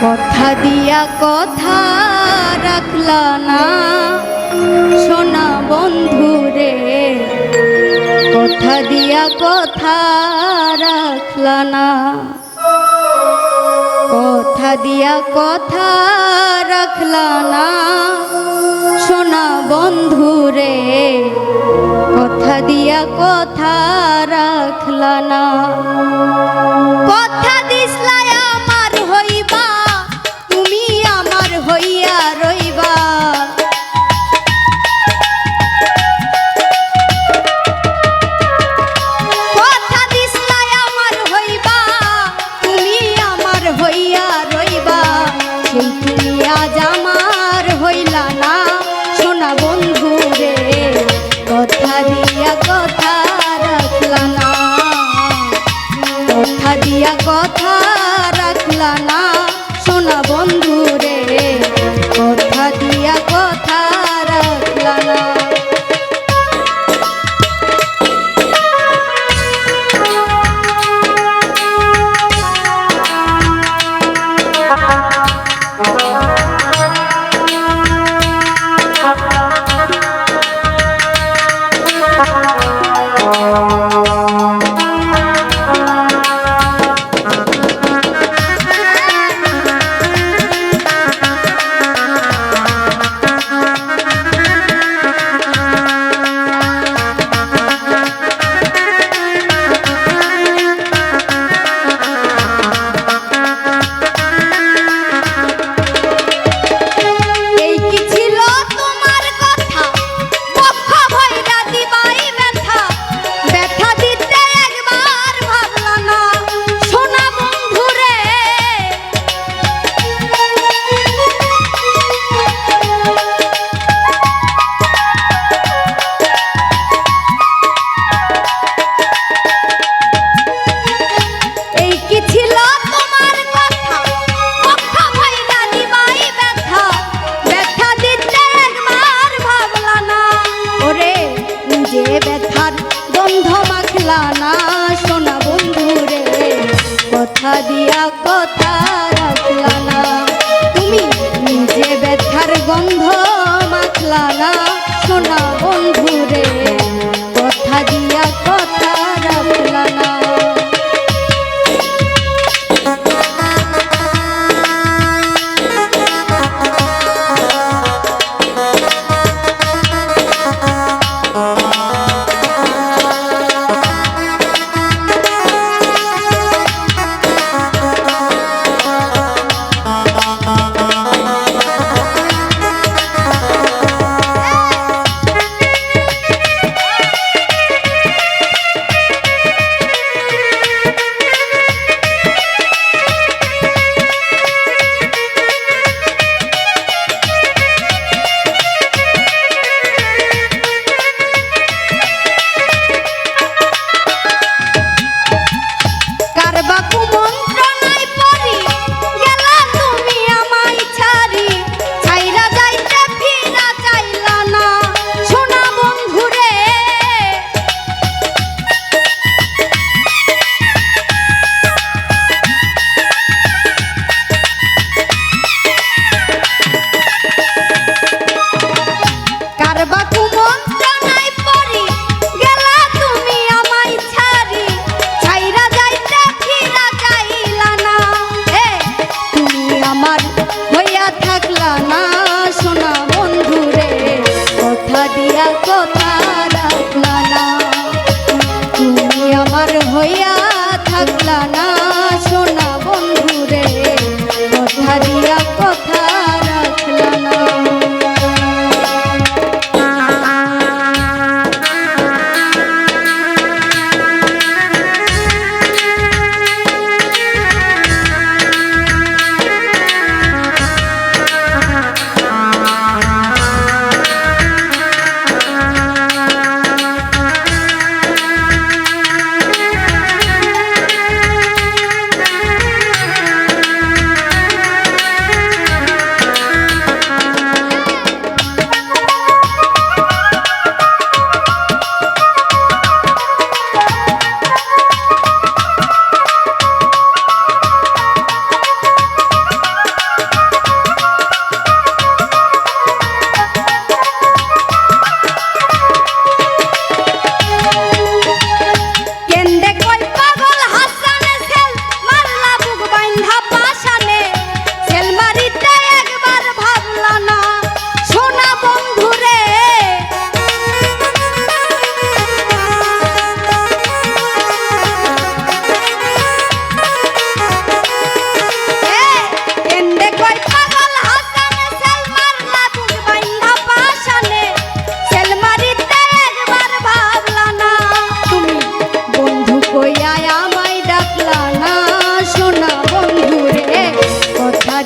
কথা দিয়া কথা রাখলা না সোনা বন্ধু রে, কথা দিয়া কথা রাখলা না, কথা দিয়া কথা রাখলা না সোনা বন্ধু রে, কথা দিয়া কথা রাখলা না। কথা দিসলা আমার হইবা, তুমি আমার হইয়া রইবা, কথা দিসলা আমার হইবা, তুমি আমার হইয়া রইবা, সেই তুমি আজ আমার হইলা না সোনা বন্ধু রে, কথা দিয়া কথা রাখলা না, কথা দিয়া কথা রাখলা না সোনা বন্ধু রে, কথা দিয়া কথা রাখলা না।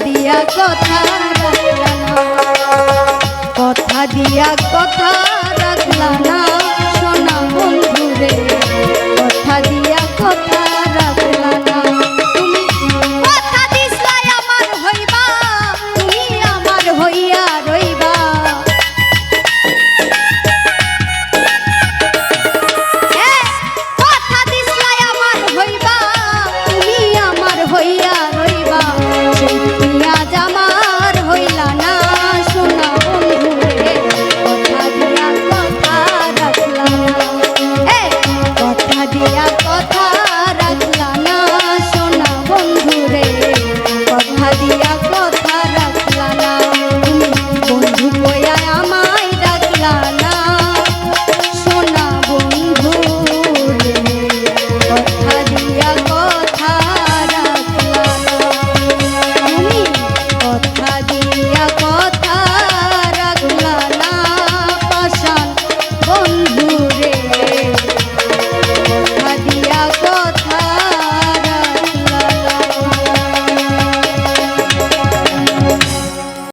দিয়া কথা রাখলা না, কথা দিয়া কথা রাখলা না।